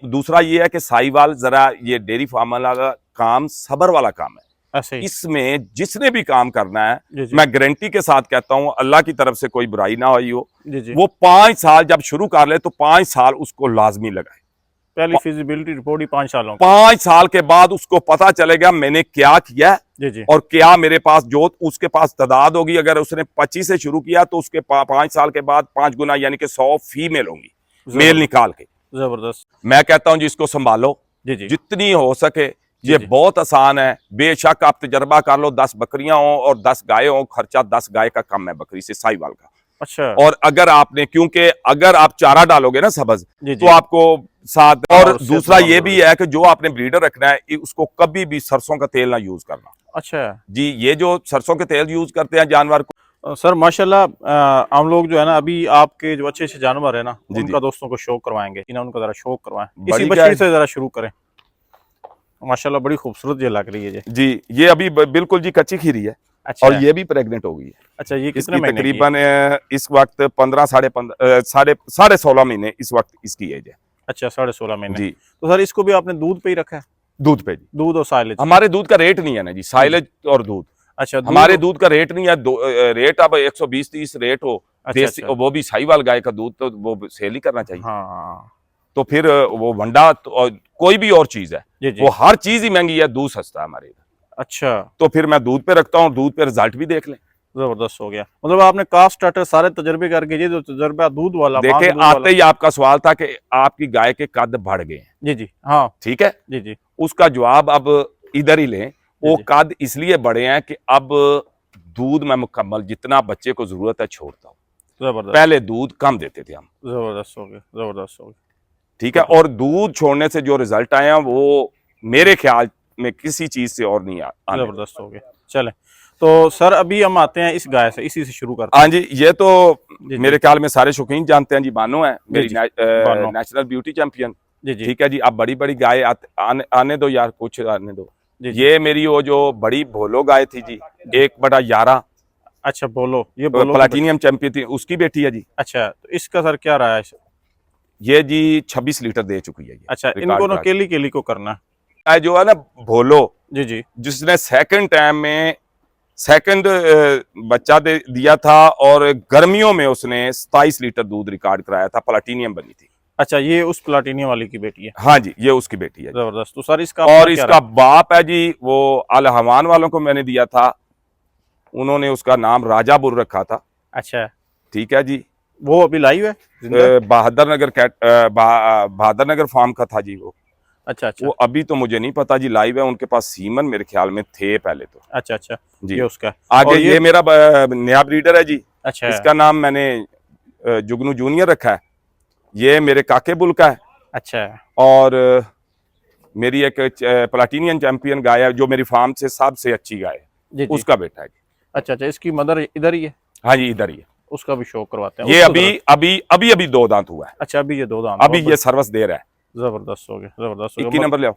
दूसरा ये है कि साहिवाल जरा ये डेयरी फार्म वाला काम सब्र वाला काम है। ऐसे ही इसमें जिसने भी काम करना है, जी जी मैं गारंटी के साथ कहता हूं, अल्लाह की तरफ से कोई बुराई ना हुई हो, जी जी। वो 5 साल जब शुरू कर ले तो 5 साल उसको लाजमी लगाए। पहली फिजिबिलिटी रिपोर्ट ही 5 सालों की। 5 साल के बाद उसको पता चलेगा मैंने क्या किया जी जी और क्या मेरे पास जो उसके पास तादाद होगी। अगर उसने 25 से शुरू किया तो उसके 5 साल के बाद 5 गुना यानी कि 100 फीमेल होंगी, मेल निकाल के। जबरदस्त। मैं कहता हूं जी इसको संभालो जी जी जितनी हो सके। जी ये जी। बहुत आसान है, बेशक आप तजर्बा कर लो, 10 बकरियां हो और 10 गाय हो, खर्चा 10 गाय का कम है बकरी से, साहिवाल का। अच्छा और अगर आपने, क्योंकि अगर आप चारा डालोगे ना सब्ज, जी तो जी। आपको साथ। और उससे दूसरा तमाम ये भी जरूरी। है कि जो आपने ब्रीडर रखना है उसको कभी भी सरसों का तेल ना यूज करना अच्छा जी। ये जो सरसों के तेल यूज करते हैं जानवर को, सर माशाल्लाह, हम लोग जो है ना अभी आपके जो अच्छे अच्छे जानवर है ना जी जी उनका दोस्तों को शौक करवाएंगे, इन्हें उनका जरा शौक करवाएं। इसी बड़ी बछड़ी गाय से जरा शुरू करें। माशाल्लाह बड़ी खूबसूरत ये लग रही है जी। जी। ये अभी बिल्कुल जी कच्ची खीरी है अच्छा और ये भी प्रेग्नेंट हो गई है। अच्छा, ये कितने इसकी महीने की है? तकरीबन इस वक्त 15 साढ़े 16 महीने इस वक्त इसकी एज है अच्छा 16.5 महीने। जी। तो सर इसको भी आपने दूध पे ही रखा है? दूध पे जी, दूध और साइलेज? हमारे दूध का रेट नहीं है ना जी, साइलेज और दूध। अच्छा दूध हमारे दूध का रेट नहीं है, रेट अब 120-30 रेट हो अच्छा देसी, अच्छा वो भी साहिवाल गाय का दूध, तो वो सेल ही करना चाहिए। हाँ तो फिर वो वंडा तो, और कोई भी और चीज है, जी जी। वो हर चीज ही महंगी है, दूध सस्ता है हमारे इधर। अच्छा तो फिर मैं दूध पे रखता हूँ, दूध पे रिजल्ट भी देख लें। जबरदस्त हो गया। मतलब आपने काफ स्टार्टर सारे तजर्बे करके, ये जो तजर्बा दूध वाला देखे दूध आते वाला। ही आपका सवाल था कि आपकी गाय के कद बढ़ गए हैं, जी जी हाँ ठीक है। जी जी उसका जवाब अब इधर ही लें। वो जी। कद इसलिए बढ़े हैं कि अब दूध में मुकम्मल जितना बच्चे को जरूरत है छोड़ता हूँ। जबरदस्त पहले दूध कम देते थे हम, जबरदस्त हो गया जबरदस्त हो गया। ठीक है। और दूध छोड़ने से जो रिजल्ट आए हैं वो मेरे ख्याल में किसी चीज से और नहीं आने। जबरदस्त हो गया। चले तो सर अभी हम आते हैं इस गाय से, इसी से शुरू करते हाँ हैं। जी, ये तो जी मेरे जी ख्याल में सारे शौकीन जानते हैं जी, बानो है मेरी जी बानो। नेशनल ब्यूटी चैंपियन, जी जी ठीक है जी। अब बड़ी बड़ी गाय आने दो यार, कुछ आने दो। जी जी। ये मेरी वो जो बड़ी भोलो गाय थी जी, 1/11 अच्छा बोलो, ये बोलो की प्लाटीनियम चैंपियन थी, उसकी बेटी है जी। अच्छा तो इसका सर क्या रहा है? ये जी 26 लीटर दे चुकी है, ये अच्छा रिकॉर्ड इनको ना करा के। केली केली को करना है। गाय जो है ना भोलो, जी जी जिसने सेकंड टाइम में सेकंड बच्चा दिया था और गर्मियों में उसने 27 लीटर दूध रिकॉर्ड कराया था, प्लाटीनियम बनी थी। अच्छा ये उस प्लाटीनियम वाली की बेटी है? हाँ जी, ये उसकी बेटी है जी। जबरदस्त। तो सर इसका और अपना क्या इसका बाप है जी, वो अल हवान वालों को मैंने दिया था, उन्होंने उसका नाम राजा बुर रखा था, अच्छा ठीक है जी। वो अभी लाइव है जिंदा? बहादुर नगर फार्म का था जी वो। अच्छा अच्छा वो अभी तो मुझे नहीं पता जी लाइव है, उनके पास सीमन मेरे ख्याल में थे पहले तो अच्छा अच्छा जी। ये उसका है। आगे और ये मेरा नया ब्रीडर है जी, अच्छा इसका नाम मैंने जुगनू जूनियर रखा है। ये मेरे काके बुल का है। अच्छा और मेरी एक प्लाटीनियन चैंपियन गाय है जो मेरी फार्म से सबसे अच्छी गाय है, जी जी। उसका बेटा है जी। अच्छा अच्छा इसकी मदर इधर ही है? हाँ जी, इधर ही है। उसका भी शौक करवाते हैं। ये उसको अभी जरा- अभी अभी अभी 2 दांत हुआ है, अच्छा अभी ये 2 दांत अभी ये सर्विस दे रहा है। जबरदस्त हो गया जबरदस्त हो 21 गया। नंबर ले आओ।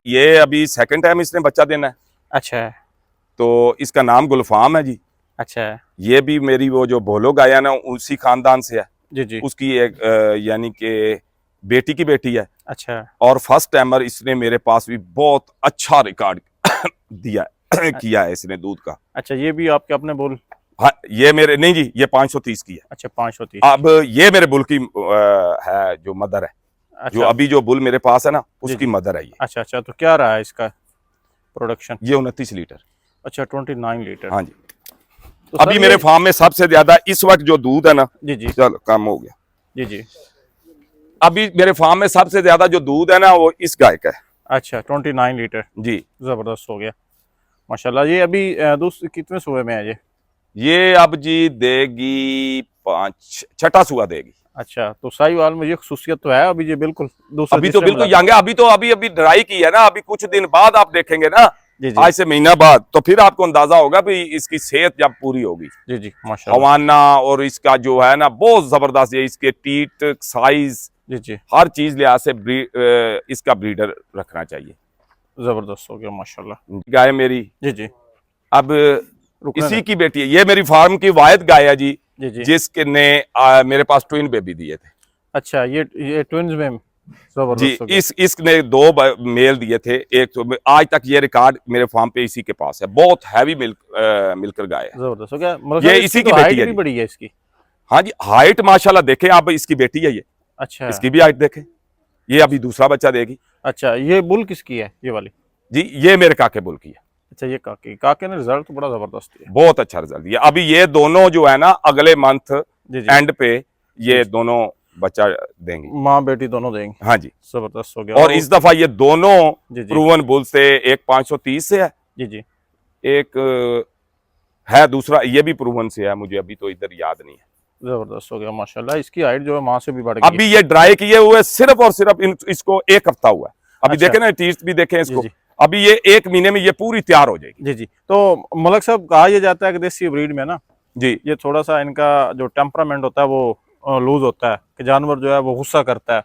ये अभी सेकंड टाइम इसने बच्चा देना है, अच्छा तो इसका नाम गुलफाम है जी। अच्छा ये भी मेरी वो जो भोलो गाय है ना उसी खानदान से है, जी जी उसकी एक यानी कि बेटी की बेटी है। अच्छा और फर्स्ट टाइमर इसने मेरे पास भी बहुत अच्छा रिकॉर्ड दिया किया है इसने दूध का। अच्छा ये भी आपके अपने बोल? हाँ, ये मेरे नहीं जी, ये 530 की है। अच्छा 530। अब ये मेरे बुल की है जो मदर है, जो अच्छा अभी जो बुल मेरे पास है ना जी उसकी जी। मदर है ये। अच्छा अच्छा तो क्या रहा है इसका प्रोडक्शन? ये 29 लीटर। अच्छा 29 लीटर। हाँ जी। तो अभी सर मेरे ये फार्म में सबसे ज्यादा इस वक्त जो दूध है ना, जी जी चलो कम हो गया, जी जी। अभी मेरे फार्म में सबसे ज्यादा जो दूध है ना वो इस गाय का है अच्छा 29 लीटर। जी। जबरदस्त हो गया माशाल्लाह। ये अभी दूसरे कितने सूबे में है ये अब जी देगी 6 सुआ देगी। अच्छा तो साहिवाल में ये खसूसियत तो है अभी ये बिल्कुल दूसरे अभी तो तीसरे बिल्कुल मिला- यंग है, अभी तो अभी ड्राई की है ना, अभी कुछ दिन बाद आप देखेंगे ना, जी जी आज से महीना बाद, तो फिर आपको अंदाजा होगा भी इसकी सेहत जब पूरी होगी। जी जी माशाल्लाह। हवाना और इसका जो है ना बहुत जबरदस्त है, इसके टीट साइज जी जी हर चीज लिहाज से इसका ब्रीडर रखना चाहिए। जबरदस्त हो गया माशाल्लाह। गाय मेरी जी जी अब रुकने इसी दें। की बेटी है, ये मेरी फार्म की वाहिद गाय है जी, जी जी जिसके ने मेरे पास ट्विन बेबी दिए थे। अच्छा ये ट्विंस में जबरदस्त जी। हो गया। इसने 2 मेल दिए थे, एक तो आज तक ये रिकॉर्ड मेरे फार्म पे इसी के पास है। बहुत हैवी मिलकर गाय है। जबरदस्त हो गया, मतलब ये सर इसकी इसी की तो बेटी हाइट है भी जी। बड़ी है इसकी। हाँ जी, हाइट माशाल्लाह देखे आप, इसकी बेटी है ये, अच्छा इसकी भी हाइट देखें। ये अभी दूसरा बच्चा देगी अच्छा, ये बुल किसकी है ये वाली? जी। ये मेरे काके बुल की है। अच्छा, ये काके ने रिजल्ट तो बड़ा जबरदस्त दिया। बहुत अच्छा रिजल्ट दिया। अभी ये दोनों जो है ना, अगले मंथ जी जी, एंड पे ये दोनों बच्चा देंगे। माँ बेटी दोनों देंगे। हाँ जी। जबरदस्त हो गया। और इस दफा ये दोनों जी जी प्रूवन बुल से, एक 530 से है, जी जी, एक है दूसरा ये भी प्रूवन से है, मुझे अभी तो इधर याद नहीं है। जबरदस्त हो गया माशाल्लाह। इसकी हाइट जो है माँ से भी बढ़ गई। अभी ये ड्राई किए हुए सिर्फ और सिर्फ इसको 1 हफ्ता हुआ है। अभी अच्छा। देखे ना, टीर्स भी देखें जी इसको। जी अभी ये 1 महीने में ये पूरी तैयार हो जाएगी। जी जी। तो मलक साहब, कहा यह जाता है कि देसी ब्रीड में ना, जी ये थोड़ा सा इनका जो टेम्परामेंट होता है वो लूज होता है, कि जानवर जो है वो गुस्सा करता है,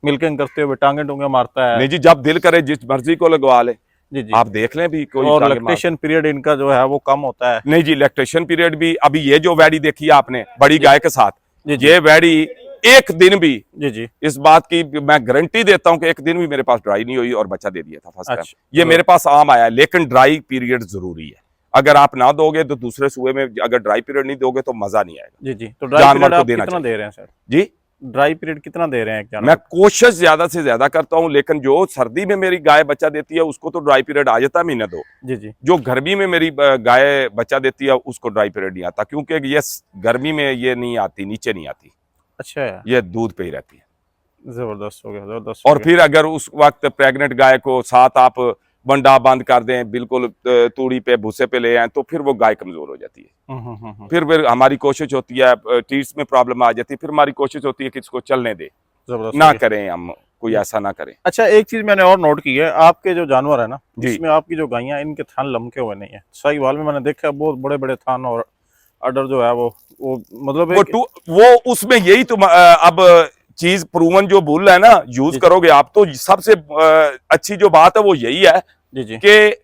मिल्किंग करते हुए टांगे टूंगे मारता है। नहीं जी, जब दिल करे जिस मर्जी को लगवा ले। जी जी। आप देख लें भी कोई और टांगे मार- लैक्टेशन पीरियड इनका जो है वो कम होता है। नहीं जी, लैक्टेशन पीरियड भी। अभी ये जो वैडी देखी है आपने बड़ी गाय के साथ, जी जी ये वैडी एक दिन भी, जी जी। इस बात की मैं गारंटी देता हूं कि एक दिन भी मेरे पास ड्राई नहीं हुई और बच्चा दे दिया था फर्स्ट टाइम। अच्छा, ये मेरे पास आम आया है, लेकिन ड्राई पीरियड जरूरी है। अगर आप ना दोगे तो दूसरे सूबे में अगर ड्राई पीरियड नहीं दोगे तो मजा नहीं आएगा। जी जी। तो ड्राई जानवर पीरियड को आप देना कितना चाहिए। दे रहे हैं सर? जी, ड्राई पीरियड कितना दे रहे हैं एक जानवर? मैं कोशिश ज्यादा से ज्यादा करता हूं, लेकिन जो सर्दी में मेरी गाय बच्चा देती है उसको तो ड्राई पीरियड आ जाता है महीना 2। जी जी जो गर्मी में मेरी गाय बच्चा देती है उसको ड्राई पीरियड नहीं आता, क्योंकि ये गर्मी में ये नहीं आती, नीचे नहीं आती, अच्छा, ये दूध पे ही रहती है। जबरदस्त हो गया, जबरदस्त हो और गया। फिर अगर उस वक्त प्रेग्नेंट गाय को साथ आप बंडा बंद कर दें, बिल्कुल तूड़ी पे भूसे पे ले आए, तो फिर वो गाय कमजोर हो जाती है। फिर हमारी कोशिश होती है, टीट्स में प्रॉब्लम आ जाती है, फिर हमारी कोशिश होती है कि इसको चलने दे, जबरदस्त ना हो गया। करें हम, कोई ऐसा ना करें। अच्छा, एक चीज मैंने और नोट की है, आपके जो जानवर है ना, जी। इसमें आपकी जो गायें इनके थान लमके हुए नहीं है। साहिवाल में मैंने देखा है बहुत बड़े बड़े थान, और अडर जो है वो मतलब वो उसमें यही तुम अब चीज प्रूवन जो भूल है ना, यूज जी। करोगे आप, तो सबसे अच्छी जो बात है वो यही है जी जी कि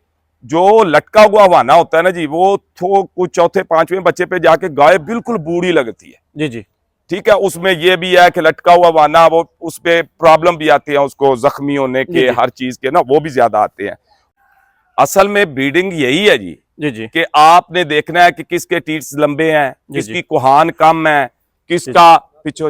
जो लटका हुआ हवाना होता है ना जी, वो तो कुछ चौथे पांचवें बच्चे पे जाके गाय बिल्कुल बूढ़ी लगती है। जी जी ठीक है, उसमें ये भी है कि लटका हुआ वाना, वो उस पे प्रॉब्लम भी आती है, उसको जख्मी होने जी के, जी हर चीज के ना वो भी ज्यादा आते हैं। असल में ब्रीडिंग यही है जी जी जी कि आपने देखना है कि किसके टीट्स लंबे हैं, जी किसकी कुहान कम है, किसका पिछो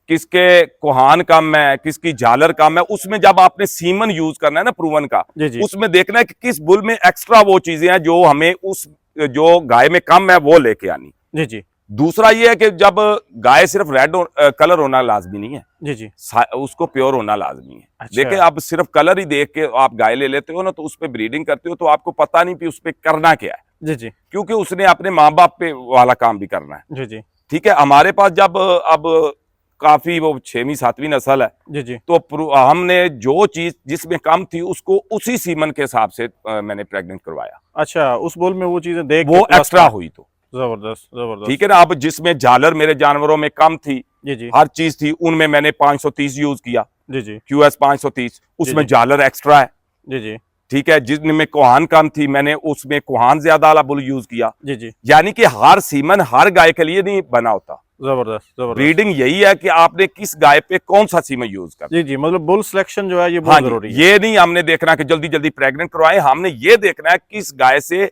किसके कुहान कम है, किसकी झालर कम है। उसमें जब आपने सीमन यूज करना है ना प्रूवन का, जी जी उसमें देखना है कि किस बुल में एक्स्ट्रा वो चीजें हैं जो हमें उस जो गाय में कम है वो लेके आनी। जी जी दूसरा ये है कि जब गाय सिर्फ रेड कलर होना लाजमी नहीं है, जी जी। उसको प्योर होना लाजमी है। अच्छा। देखिए, आप सिर्फ कलर ही देख के आप गाय ले लेते हो ना, तो उस पर ब्रीडिंग करते हो तो आपको पता नहीं कि उस पर करना क्या है, जी जी क्योंकि उसने अपने माँ बाप पे वाला काम भी करना है। जी जी ठीक है, हमारे पास जब अब काफी वो 6वीं 7वीं नस्ल है, जी जी। तो हमने जो चीज जिसमें कम थी उसको उसी सीमन के हिसाब से मैंने प्रेग्नेंट करवाया। अच्छा, उस बोल में वो चीजें देख वो के एक्स्ट्रा हुई तो जबरदस्त जबरदस्त। ठीक है ना। अब जिसमें झालर मेरे जानवरों में कम थी, जी जी हर चीज थी, उनमें मैंने 530 यूज किया, जी जी QS 530, उसमें जी। झालर एक्स्ट्रा है। जी जी ठीक है, जिनमें कोहान कम थी मैंने उसमें कोहान ज्यादा वाला बुल यूज किया। जी जी। यानी कि हर सीमन हर गाय के लिए नहीं बना होता। जबरदस्त जबरदस्त। ब्रीडिंग यही है कि आपने किस गाय पे कौन सा सीमन यूज करना। जी जी, मतलब बुल सिलेक्शन जो है ये हाँ बहुत जी, जरूरी है। ये नहीं हमने देखना कि जल्दी जल्दी प्रेग्नेंट करवाएं, हमने ये देखना है किस गाय से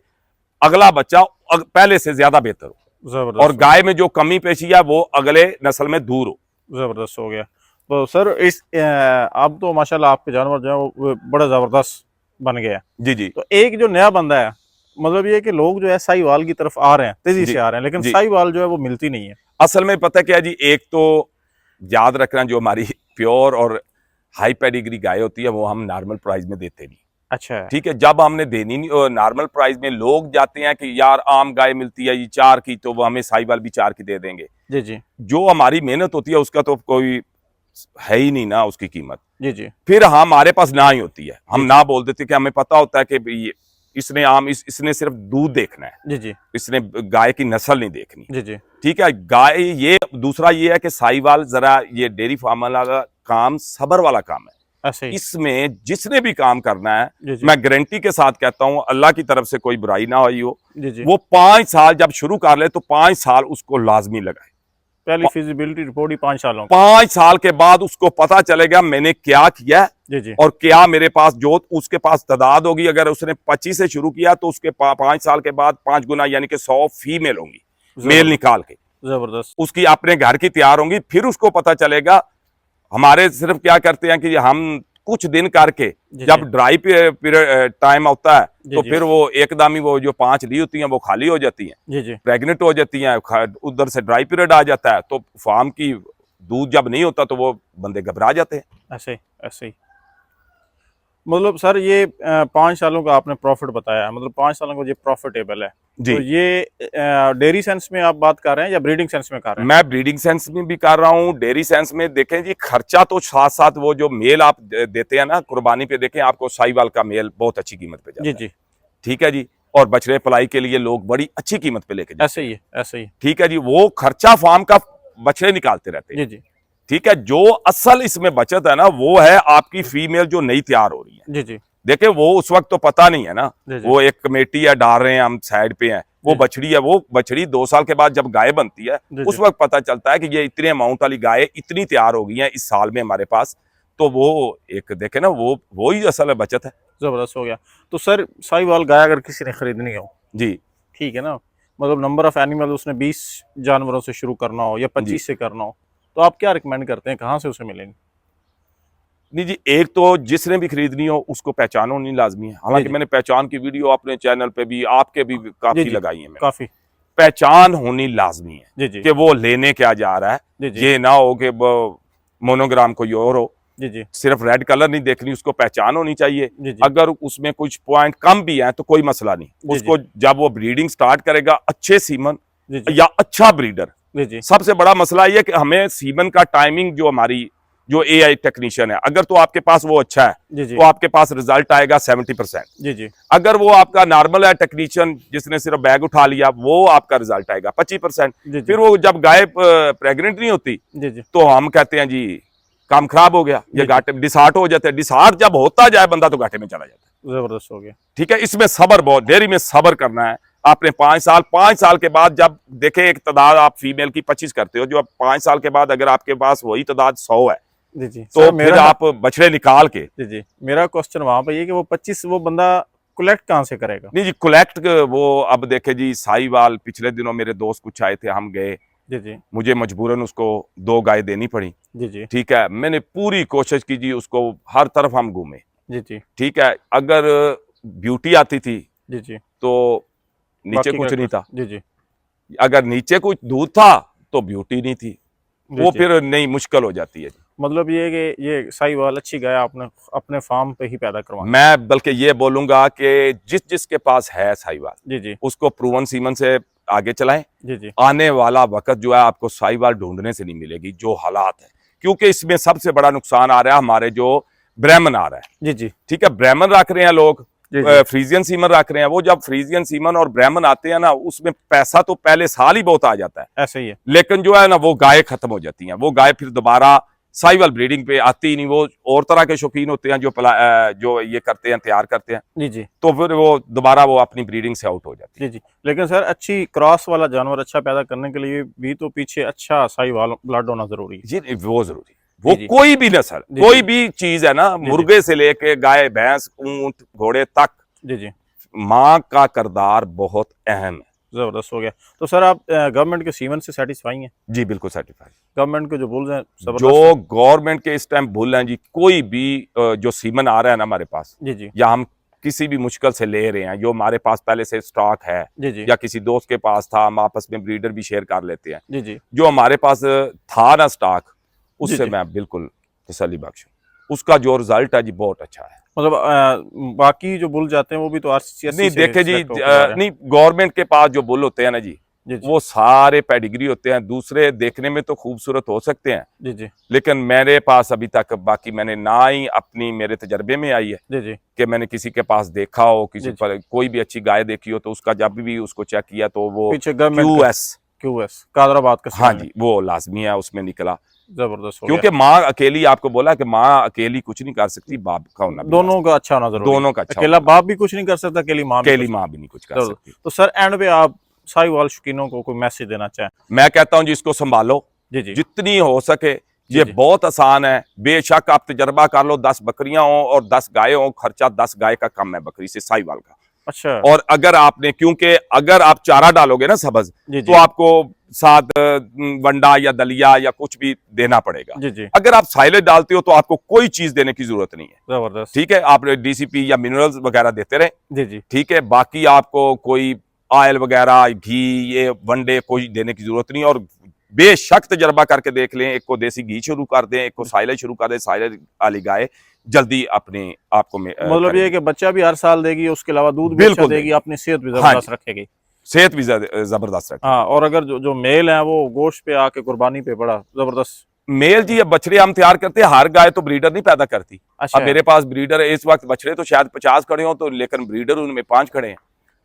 अगला बच्चा पहले से ज्यादा बेहतर हो, जबरदस्त। और गाय में जो कमी पेशी है वो अगले नस्ल में दूर हो। जबरदस्त हो गया। तो सर इस अब तो माशाल्लाह आपके जानवर जो है वो बड़ा जबरदस्त बन गया है। जी जी तो एक जो नया बंदा है, मतलब ये कि लोग जो है साहिवाल की तरफ आ रहे हैं, तेजी जी, से आ रहे हैं, लेकिन जी। साहिवाल जो है वो मिलती नहीं है। असल में पता क्या जी, एक तो याद रखना, जो हमारी प्योर और हाई पेडिग्री गाय होती है वो हम नॉर्मल प्राइस में देते नहीं। अच्छा है। ठीक है, जब हमने देनी नहीं नॉर्मल प्राइस में, लोग जाते हैं कि यार आम गाय मिलती है ये 4 की, तो वो हमें साहिवाल भी 4 की दे देंगे। जी जी जो हमारी मेहनत होती है उसका तो कोई है ही नहीं ना उसकी कीमत। जी जी फिर हमारे पास ना ही होती है, हम जी। ना बोल देते कि हमें पता होता है कि इसने इसने सिर्फ दूध देखना है, जी जी इसने गाय की नस्ल नहीं देखनी। जी जी ठीक है, गाय ये दूसरा ये है कि साहिवाल जरा ये डेयरी फार्म वाला काम सबर वाला काम है। ऐसे ही। इसमें जिसने भी काम करना है, जी जी मैं गारंटी के साथ कहता हूं, अल्लाह की तरफ से कोई बुराई ना हुई हो, जी जी वो 5 साल जब शुरू कर ले तो 5 साल उसको लाजमी लगाए। पहली फिजिबिलिटी रिपोर्ट ही 5 सालों की। 5 साल के बाद उसको पता चलेगा मैंने क्या किया है जी जी और क्या मेरे पास जो उसके पास तादाद होगी। अगर उसने 25 से शुरू किया तो उसके 5 साल के बाद 5 गुना यानी कि 100 फीमेल होंगी, मेल निकाल के जबरदस्त। उसकी अपने घर की तैयार होंगी। फिर उसको पता चलेगा। हमारे सिर्फ क्या करते हैं कि हम कुछ दिन करके जब ड्राई पीरियड टाइम होता है तो फिर वो एकदम ही वो जो 5 ली होती हैं वो खाली हो जाती हैं, जी जी प्रेग्नेंट हो जाती हैं, उधर से ड्राई पीरियड आ जाता है तो फार्म की दूध जब नहीं होता तो वो बंदे घबरा जाते हैं। ऐसे ही मतलब सर ये 5 सालों का आपने प्रॉफिट बताया, मतलब 5 सालों का ये प्रॉफिटेबल है जी। तो ये डेयरी सेंस में आप बात कर रहे हैं या ब्रीडिंग सेंस में कर रहे हैं? मैं ब्रीडिंग सेंस में भी कर रहा हूँ, डेयरी सेंस में। देखें जी खर्चा तो साथ साथ वो जो मेल आप देते हैं ना कुर्बानी पे, देखें आपको साहिवाल का मेल बहुत अच्छी कीमत पे जाता जी है। जी ठीक है जी। और बछड़े पलाई के लिए लोग बड़ी अच्छी कीमत पे लेके जाते ऐसे ही है, ऐसे ही। ठीक है जी। वो खर्चा फार्म का बछड़े निकालते रहते हैं। जी जी ठीक है। जो असल इसमें बचत है ना वो है आपकी फीमेल जो नई तैयार हो रही है। जी जी देखे वो उस वक्त तो पता नहीं है ना, जी जी वो एक कमेटी है डाल रहे हैं हम साइड पे हैं, वो बछड़ी है, वो बछड़ी 2 साल के बाद जब गाय बनती है जी उस वक्त पता चलता है कि ये इतने अमाउंट वाली गाय इतनी तैयार हो गई है इस साल में हमारे पास। तो वो एक देखे ना वो ही असल बचत है। जबरदस्त हो गया। तो सर साहिवाल गाय अगर किसी ने खरीदनी हो, जी ठीक है ना, मतलब नंबर ऑफ एनिमल उसने 20 जानवरों से शुरू करना हो या 25 से करना हो, तो आप क्या रिकमेंड करते हैं, कहाँ से उसे मिलेंगे? नहीं जी, एक तो जिसने भी खरीदनी हो उसको पहचान होनी लाजमी है। हालांकि मैंने पहचान की वीडियो अपने चैनल पे भी आपके भी काफी लगाई है। काफी पहचान होनी लाजमी है जी जी कि वो लेने क्या जा रहा है। जी जी ये ना हो कि मोनोग्राम कोई और हो, जी जी सिर्फ रेड कलर नहीं देखनी, उसको पहचान होनी चाहिए। जी जी अगर उसमें कुछ पॉइंट कम भी है तो कोई मसला नहीं, जी उसको जब वो ब्रीडिंग स्टार्ट करेगा अच्छे सीमन जी जी या अच्छा ब्रीडर। जी जी सबसे बड़ा मसला ये कि हमें सीमन का टाइमिंग जो हमारी जो एआई टेक्नीशियन है, अगर तो आपके पास वो अच्छा है जी जी तो आपके पास रिजल्ट आएगा 70%। जी जी अगर वो आपका नॉर्मल है टेक्नीशियन जिसने सिर्फ बैग उठा लिया, वो आपका रिजल्ट आएगा 25%। जी फिर वो जब गाय प्रेग्नेंट नहीं होती जी जी तो हम कहते हैं जी काम खराब हो गया, ये जी। घाटे डिसार्ट हो जाते हैं। डिसार्ट जब होता जाए बंदा तो घाटे में चला जाता है। जबरदस्त हो गया। ठीक है। इसमें सबर बहुत, डेयरी में सबर करना है आपने। 5 साल के बाद जब देखे एक तादाद आप फीमेल की 25 करते हो, जो अब 5 साल के बाद अगर आपके पास वही तादाद 100 है जी जी तो फिर आप बछड़े निकाल के। जी जी मेरा क्वेश्चन वहां पर ये कि वो 25 वो बंदा कलेक्ट कहाँ से करेगा? नहीं जी कलेक्ट वो अब देखे जी साहिवाल पिछले दिनों मेरे दोस्त कुछ आए थे, हम गए, जी जी मुझे मजबूरन उसको 2 गाय देनी पड़ी। जी जी ठीक है। मैंने पूरी कोशिश की जी, उसको हर तरफ हम घूमे। जी जी ठीक है। अगर ब्यूटी आती थी जी जी तो नीचे बाकी कुछ का नहीं था, जी जी अगर नीचे कुछ दूध था तो ब्यूटी नहीं थी, जी वो जी। फिर नहीं मुश्किल हो जाती है। मतलब ये कि ये साहिवाल अच्छी गाय आपने अपने फार्म पे ही पैदा करवाना। मैं बल्कि ये बोलूंगा कि जिस जिसके पास है साहिवाल जी जी उसको प्रूवन सीमन से आगे चलाएं। जी जी आने वाला वक्त जो है आपको साहिवाल ढूंढने से नहीं मिलेगी जो हालात है, क्योंकि इसमें सबसे बड़ा नुकसान आ रहा है हमारे जो ब्राह्मण आ रहा है। जी जी ठीक है। ब्राह्मण रख रहे हैं लोग, जी जी फ्रीजियन सीमन रख रहे हैं। वो जब फ्रीजियन सीमन और ब्राह्मण आते हैं ना उसमें पैसा तो पहले साल ही बहुत आ जाता है, ऐसे ही है। लेकिन जो है ना वो गाय खत्म हो जाती हैं। वो गाय फिर दोबारा साहिवाल ब्रीडिंग पे आती ही नहीं। वो और तरह के शौकीन होते हैं जो ये करते हैं, तैयार करते हैं, जी जी तो फिर वो दोबारा वो अपनी ब्रीडिंग से आउट हो जाती है। जी जी लेकिन सर अच्छी क्रॉस वाला जानवर अच्छा पैदा करने के लिए भी तो पीछे अच्छा साहिवाल ब्लड होना जरूरी है। जी वो जरूरी, वो जी। कोई भी नस्ल, जी, कोई जी। भी चीज है ना, जी। मुर्गे से लेके गाय भैंस ऊंट घोड़े तक, जी जी माँ का किरदार बहुत अहम है। जबरदस्त हो गया। तो सर आप गवर्नमेंट के सीमन से सेटिस्फाई हैं? जी बिल्कुल सर्टिफाइड। गवर्नमेंट के जो बुल्स हैं जबरदस्त जो गवर्नमेंट के इस टाइम भूल हैं जी, कोई भी जो सीमन आ रहा है ना हमारे पास, जी जी या हम किसी भी मुश्किल से ले रहे हैं, जो हमारे पास पहले से स्टॉक है जी जी या किसी दोस्त के पास था, हम आपस में ब्रीडर भी शेयर कर लेते हैं। जी जी जो हमारे पास था ना स्टॉक, उससे जी। मैं बिल्कुल तसल्ली बख्श हूं। उसका जो रिजल्ट है जी बहुत अच्छा है। मतलब बाकी जो बुल जाते हैं वो भी तो आरसीसी नहीं देखे जी, नहीं गवर्नमेंट के पास जो बुल होते हैं ना जी, जी जी वो सारे पेडिग्री होते हैं। दूसरे देखने में तो खूबसूरत हो सकते हैं, जी जी लेकिन मेरे पास अभी तक बाकी मैंने ना ही अपनी मेरे तजर्बे में आई है जी जी कि मैंने किसी के पास देखा हो, किसी जी। पर कोई भी अच्छी गाय देखी हो तो उसका जब भी उसको चेक किया तो वो पीछे गवर्नमेंट क्यूएस कादराबाद का हाँ जी वो लाजमी है, उसमें निकला। जबरदस्त हो क्योंकि माँ अकेली, आपको बोला कि माँ अकेली कुछ नहीं कर सकती, बाप का होना भी दोनों का अच्छा होना जरूरी है। दोनों का अच्छा अकेला बाप भी कुछ नहीं कर सकता, अकेली माँ अकेली माँ भी नहीं कुछ कर सकती। तो सर एंड पे आप साहिवाल शौकीनों को कोई मैसेज देना चाहें? मैं कहता हूँ जी इसको संभालो, जी जी जितनी हो सके। ये जी। बहुत आसान है, बेशक आप तजर्बा कर लो, 10 बकरियां हो और 10 गाय हो, खर्चा 10 गाय का कम है बकरी से, साहिवाल का। अच्छा। और अगर आपने, क्योंकि अगर आप चारा डालोगे ना सब्ज, जी तो जी आपको साथ वंडा या दलिया या कुछ भी देना पड़ेगा। जी जी। अगर आप साइलेज डालते हो तो आपको कोई चीज देने की जरूरत नहीं है। जबरदस्त। ठीक है, आप डीसीपी या मिनरल्स वगैरह देते रहे। जी जी ठीक है, बाकी आपको कोई ऑयल वगैरह, घी, ये वनडे कोई देने की जरूरत नहीं। और बेशक तजर्बा करके देख लें, एक को देसी घी शुरू कर दें, एक को साइलेज शुरू कर दें, साइलेज वाली गाय जल्दी अपने आपको मतलब ये है कि बच्चा भी हर साल देगी, उसके अलावा दूध भी अच्छा बिल्कुल देगी, अपनी सेहत भी हाँ जबरदस्त जी, रखेगी। सेहत भी जबरदस्त रखेगी। हाँ, और अगर जो जो मेल है वो गोश्त पे आके कुर्बानी पे बड़ा जबरदस्त। मेल जी, अब बछड़े हम तैयार करते हैं, हर गाय तो ब्रीडर नहीं पैदा करती। अच्छा। अब मेरे पास ब्रीडर है इस वक्त, बछड़े तो शायद 50 खड़े हो, तो लेकिन ब्रीडर उनमें 5 खड़े हैं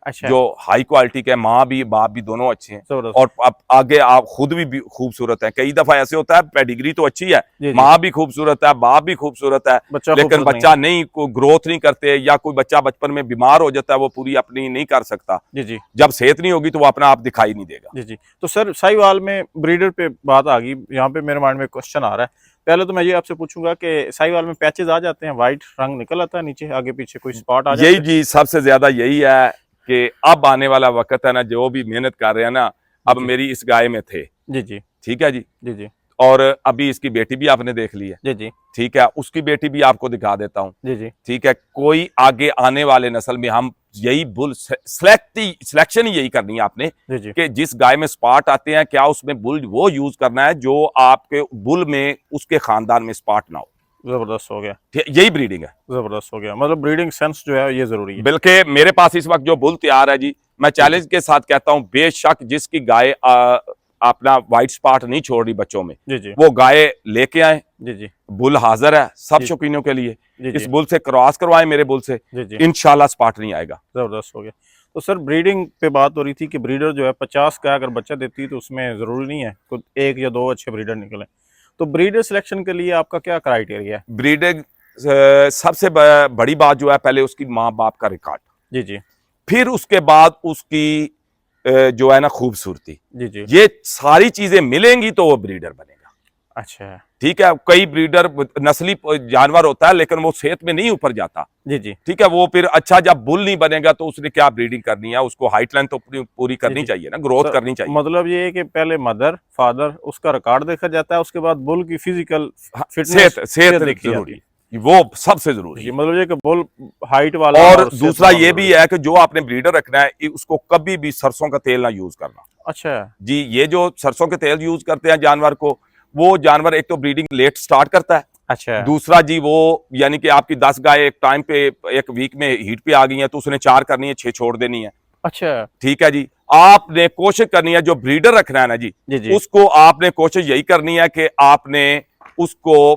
अच्छा। जो हाई क्वालिटी के, माँ भी बाप भी दोनों अच्छे हैं। जबरदस्त। और अब आगे आप खुद भी खूबसूरत है। कई दफा ऐसे होता है पेडिग्री तो अच्छी है, जी जी। माँ भी खूबसूरत है, बाप भी खूबसूरत है, बच्चा लेकिन खूबसूरत बच्चा नहीं, कोई ग्रोथ नहीं करते, या कोई बच्चा बचपन में बीमार हो जाता है, वो पूरी अपनी नहीं कर सकता। जी जी जब सेहत नहीं होगी तो वो अपना आप दिखाई नहीं देगा। जी जी। तो सर साहिवाल में ब्रीडर पे बात आ गई, यहाँ पे मेरे माइंड में क्वेश्चन आ रहा है। पहले तो मैं ये आपसे पूछूंगा कि साहिवाल में पैचेज आ जाते हैं, व्हाइट रंग निकल आता है नीचे आगे पीछे, कोई स्पॉट आ जाते यही हैं? जी सबसे ज्यादा यही है कि अब आने वाला वक्त है ना, जो भी मेहनत कर रहे हैं ना, अब जी मेरी इस गाय में थे। जी जी ठीक है जी। जी जी और अभी इसकी बेटी भी आपने देख ली है। जी जी ठीक है, उसकी बेटी भी आपको दिखा देता हूँ। जी जी ठीक है, कोई आगे आने वाले नस्ल में हम यही बुल सिलेक्शन ही यही करनी है आपने, जी जी। कि जिस गाय में स्पॉट आते हैं, क्या उसमें बुल वो यूज करना है जो आपके बुल में, उसके खानदान में स्पॉट ना हो। जबरदस्त हो गया। यही ब्रीडिंग है। जबरदस्त हो गया, मतलब ब्रीडिंग सेंस जो है ये जरूरी है। बल्कि मेरे पास इस वक्त जो बुल तैयार है जी, मैं चैलेंज के साथ कहता हूं, बेशक जिसकी गाय अपना व्हाइट स्पॉट नहीं छोड़ रही बच्चों में, जी जी वो गाय लेके आए। जी जी बुल हाजिर है सब जी। शौकीनों के लिए। जी इस जी बुल से क्रॉस करवाएं मेरे बुल से, जी जी। इंशाल्लाह स्पॉट नहीं आएगा। जबरदस्त हो गया। तो सर ब्रीडिंग पे बात हो रही थी कि ब्रीडर जो है 50 का अगर बच्चा देती है तो उसमें ज़रूरी नहीं है तो एक या दो अच्छे ब्रीडर निकले। तो ब्रीडर सिलेक्शन के लिए आपका क्या क्राइटेरिया है? ब्रीडिंग सबसे बड़ी बात जो है, पहले उसकी माँ बाप का रिकॉर्ड, जी जी फिर उसके बाद उसकी जो है ना खूबसूरती, जी जी। ये सारी चीजें मिलेंगी तो वो ब्रीडर बनेगा। अच्छा। ठीक है, कई ब्रीडर नस्ली जानवर होता है लेकिन वो सेहत में नहीं ऊपर जाता। जी जी ठीक है, वो फिर अच्छा जब बुल नहीं बनेगा तो उसने क्या ब्रीडिंग करनी है, उसको हाइट लेंथ तो पूरी जी करनी जी। चाहिए ना, ग्रोथ तो करनी चाहिए। मतलब ये है कि पहले मदर फादर उसका रिकॉर्ड देखा जाता है, उसके बाद बुल की फिजिकल हाँ, फिटनेस सेहत देखी जाती जरूरी, है। वो सबसे जरूरी जी, है। मतलब ये कि बुल हाइट वाला और सेहत दूसरा वाला ये जरूरी भी है कि जो आपने ब्रीडर रखना है, उसको कभी भी सरसों का तेल ना यूज करना। अच्छा। जी, ये जो सरसों के तेल यूज करते हैं जानवर को, वो जानवर एक तो ब्रीडिंग लेट स्टार्ट करता है, अच्छा। दूसरा जी वो, यानी कि आपकी 10 गाय एक टाइम पे, एक वीक में हीट पे आ गई हैं तो उसने 4 करनी है, 6 छोड़ देनी है। अच्छा। ठीक है जी, आपने कोशिश करनी है, जो ब्रीडर रखना है ना जी, जी जी उसको आपने कोशिश यही करनी है कि आपने उसको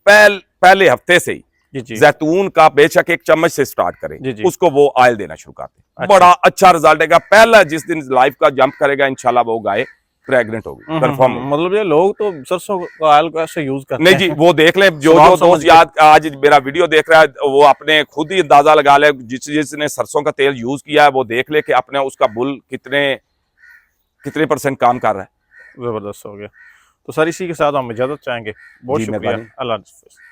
पहले हफ्ते से ही जी जी जैतून का बेशक 1 चम्मच से स्टार्ट करें, जी जी। उसको वो ऑयल देना शुरू कर दें। अच्छा। बड़ा अच्छा रिजल्ट आएगा। पहला जिस दिन लाइफ का जंप करेगा इंशाल्लाह वो गाय प्रेग्नेंट होगी, कंफर्म होगी। मतलब ये लोग तो सरसों का ऑयल को ऐसे यूज करते नहीं जी, हैं वो देख लें, जो स्वाद जो समझ दोस्त के। याद आज मेरा वीडियो देख रहा है वो अपने खुद ही अंदाजा लगा ले, जिसने सरसों का तेल यूज किया है वो देख ले कि अपने उसका बुल कितने % काम कर रहा है। जबरदस्त हो गया। तो सर इसी के साथ हम इजाजत चाहेंगे। बहुत जी, शुक्रिया। मेहरबानी। अल्लाह हाफ़िज़।